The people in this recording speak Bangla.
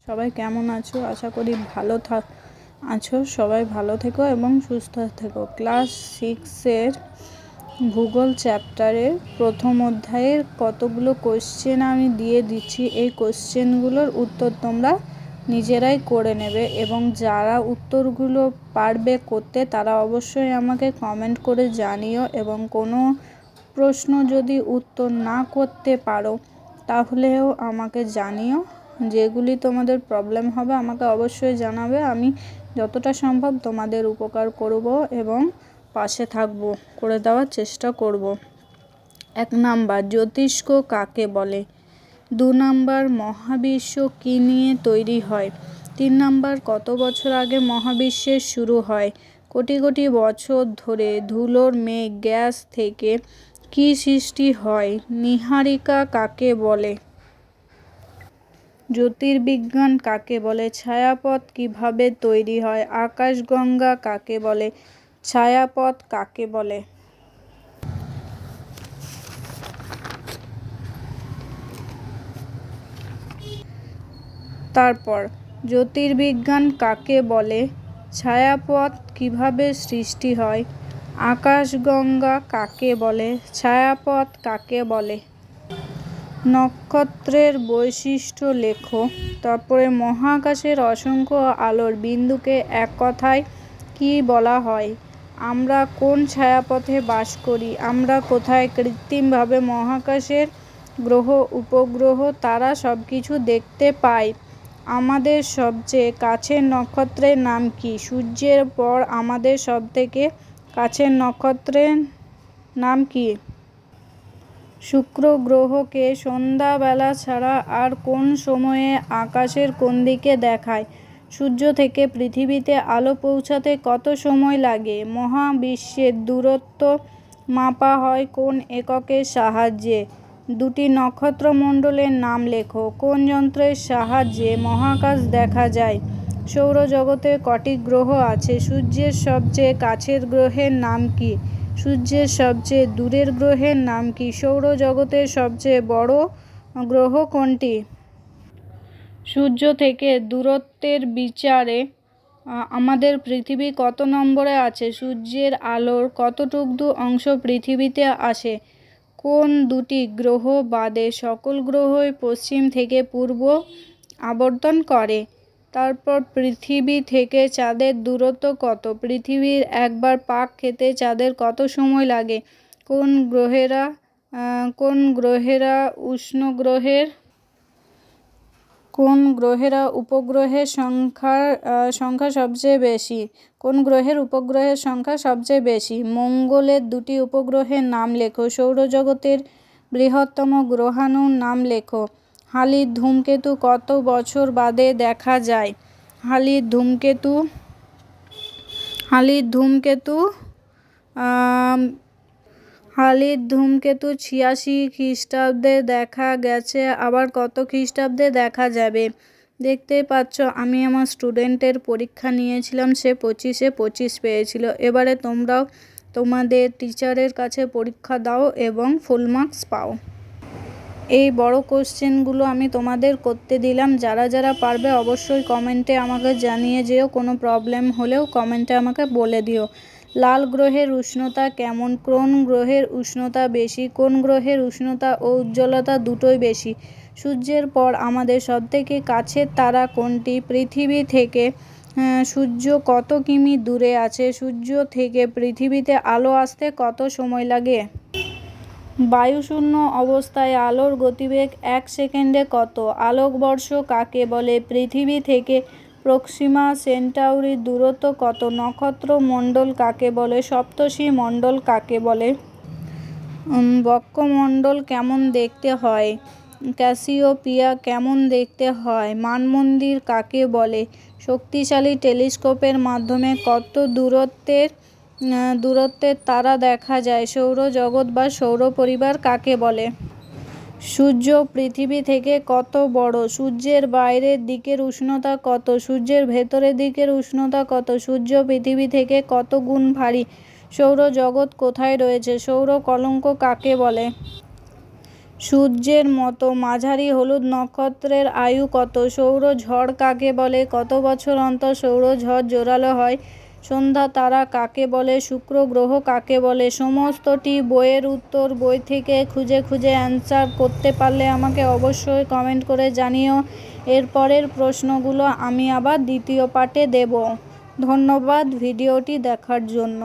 সবাই কেমন আছো? আশা করি ভালো আছো। সবাই ভালো থেকো এবং সুস্থ থেকো। ক্লাস 6-এর ভূগোল চ্যাপ্টারের প্রথম অধ্যায়ের কতগুলো কোশ্চেন আমি দিয়ে দিচ্ছি। এই কোশ্চেনগুলোর উত্তর তোমরা নিজেরাই করে নেবে এবং যারা উত্তরগুলো পারবে করতে তারা অবশ্যই আমাকে কমেন্ট করে জানিও, এবং কোনো প্রশ্ন যদি উত্তর না করতে পারো তাহলেও আমাকে জানিও। যেগুলি তোমাদের প্রবলেম হবে আমাকে অবশ্যই জানাবে। আমি যতটা সম্ভব তোমাদের উপকার করব এবং পাশে থাকব, করে দেওয়ার চেষ্টা করব। 1 নাম্বার, জ্যোতিষ্ক কাকে বলে? 2 নাম্বার, মহাবিশ্ব কী নিয়ে তৈরি হয়? 3 নাম্বার, কত বছর আগে মহাবিশ্বের শুরু হয়? কোটি কোটি বছর ধরে ধুলোর মেঘ গ্যাস থেকে কী সৃষ্টি হয়? নীহারিকা কাকে বলে? জ্যোতির্বিজ্ঞান কাকে বলে? ছায়াপথ কিভাবে তৈরি হয়? আকাশগঙ্গা কাকে বলে? ছায়াপথ কাকে বলে? তারপর জ্যোতির্বিজ্ঞান কাকে বলে? ছায়াপথ কিভাবে সৃষ্টি হয়? আকাশগঙ্গা কাকে বলে? ছায়াপথ কাকে বলে? নক্ষত্রের বৈশিষ্ট্য লেখো। তারপরে মহাকাশের অসংখ্য আলোর বিন্দুকে এক কথায় কী বলা হয়? আমরা কোন ছায়াপথে বাস করি? আমরা কোথায় কৃত্রিমভাবে মহাকাশের গ্রহ, উপগ্রহ, তারা সবকিছু দেখতে পাই? আমাদের সবচেয়ে কাছের নক্ষত্রের নাম কি? সূর্যের পর আমাদের সবথেকে কাছের নক্ষত্রের নাম কি? শুক্র গ্রহকে সন্ধ্যাবেলা ছাড়া আর কোন সময়ে আকাশের কোন দিকে দেখায়? সূর্য থেকে পৃথিবীতে আলো পৌঁছাতে কত সময় লাগে? মহাবিশ্বের দূরত্ব মাপা হয় কোন এককের সাহায্যে? 2টি নক্ষত্রমণ্ডলের নাম লেখো। কোন যন্ত্রের সাহায্যে মহাকাশ দেখা যায়? সৌরজগতে কটি গ্রহ আছে? সূর্যের সবচেয়ে কাছের গ্রহের নাম কি? সূর্যের সবচেয়ে দূরের গ্রহের নাম কি? সৌরজগতের সবচেয়ে বড় গ্রহ কোনটি? সূর্য থেকে দূরত্বের বিচারে আমাদের পৃথিবী কত নম্বরে আছে? সূর্যের আলোর কতটুকু অংশ পৃথিবীতে আসে? কোন 2টি গ্রহ বাদে সকল গ্রহই পশ্চিম থেকে পূর্ব আবর্তন করে? তারপর পৃথিবী থেকে চাঁদের দূরত্ব কত? পৃথিবীর একবার পাক খেতে চাঁদের কত সময় লাগে? কোন গ্রহের উপগ্রহের সংখ্যা সবচেয়ে বেশি? কোন গ্রহের উপগ্রহের সংখ্যা সবচেয়ে বেশি? মঙ্গলের 2টি উপগ্রহের নাম লেখো। সৌরজগতের বৃহত্তম গ্রহাণুর নাম লেখো। হালির ধূমকেতু কত বছর বাদে দেখা যায়? হালির ধূমকেতু 86 খ্রিস্টাব্দে দেখা গেছে, আবার কত খ্রিস্টাব্দে দেখা যাবে? দেখতেই পাচ্ছ আমি আমার স্টুডেন্টের পরীক্ষা নিয়েছিলাম, সে 25-এ 25 পেয়েছিল। এবারে তোমরাও তোমাদের টিচারের কাছে পরীক্ষা দাও এবং ফুল মার্কস পাও। এই বড় কোশ্চেনগুলো আমি তোমাদের করতে দিলাম। যারা যারা পারবে অবশ্যই কমেন্টে আমাকে জানিয়ে যেও। কোনো প্রবলেম হলেও কমেন্টে আমাকে বলে দিও। লাল গ্রহের উষ্ণতা কেমন? কোন গ্রহের উষ্ণতা বেশি? কোন গ্রহের উষ্ণতা ও উজ্জ্বলতা দুটোই বেশি? সূর্যের পর আমাদের সবথেকে কাছের তারা কোনটি? পৃথিবী থেকে সূর্য কত কিমি দূরে আছে? সূর্য থেকে পৃথিবীতে আলো আসতে কত সময় লাগে? বায়ুশূন্য অবস্থায় আলোর গতিবেগ 1 সেকেন্ডে কত? আলোকবর্ষ কাকে বলে? পৃথিবী থেকে প্রক্সিমা সেন্টাউরির দূরত্ব কত? নক্ষত্রমণ্ডল কাকে বলে? সপ্তর্ষি মণ্ডল কাকে বলে? বক্ষমণ্ডল কেমন দেখতে হয়? ক্যাসিওপিয়া কেমন দেখতে হয়? মানমন্দির কাকে বলে? শক্তিশালী টেলিস্কোপের মাধ্যমে কত দূরত্বের তারা দেখা যায়? সৌরজগৎ বা সৌর পরিবার কাকে বলে? সূর্য পৃথিবী থেকে কত বড়? সূর্যের বাইরের দিকের উষ্ণতা কত? সূর্যের ভেতরের দিকের উষ্ণতা কত? সূর্য পৃথিবী থেকে কত গুণ ভারী? সৌরজগৎ কোথায় রয়েছে? সৌর কলঙ্ক কাকে বলে? সূর্যের মতো মাঝারি হলুদ নক্ষত্রের আয়ু কত? সৌরঝড় কাকে বলে? কত বছর অন্তর সৌরঝড় জোরালো হয়? সন্ধ্যা তারা কাকে বলে? শুক্র গ্রহ কাকে বলে? সমস্তটি বইয়ের উত্তর বই থেকে খুঁজে খুঁজে অ্যান্সার করতে পারলে আমাকে অবশ্যই কমেন্ট করে জানিও। এর পরের প্রশ্নগুলো আমি আবার দ্বিতীয় পার্টে দেব। ধন্যবাদ ভিডিওটি দেখার জন্য।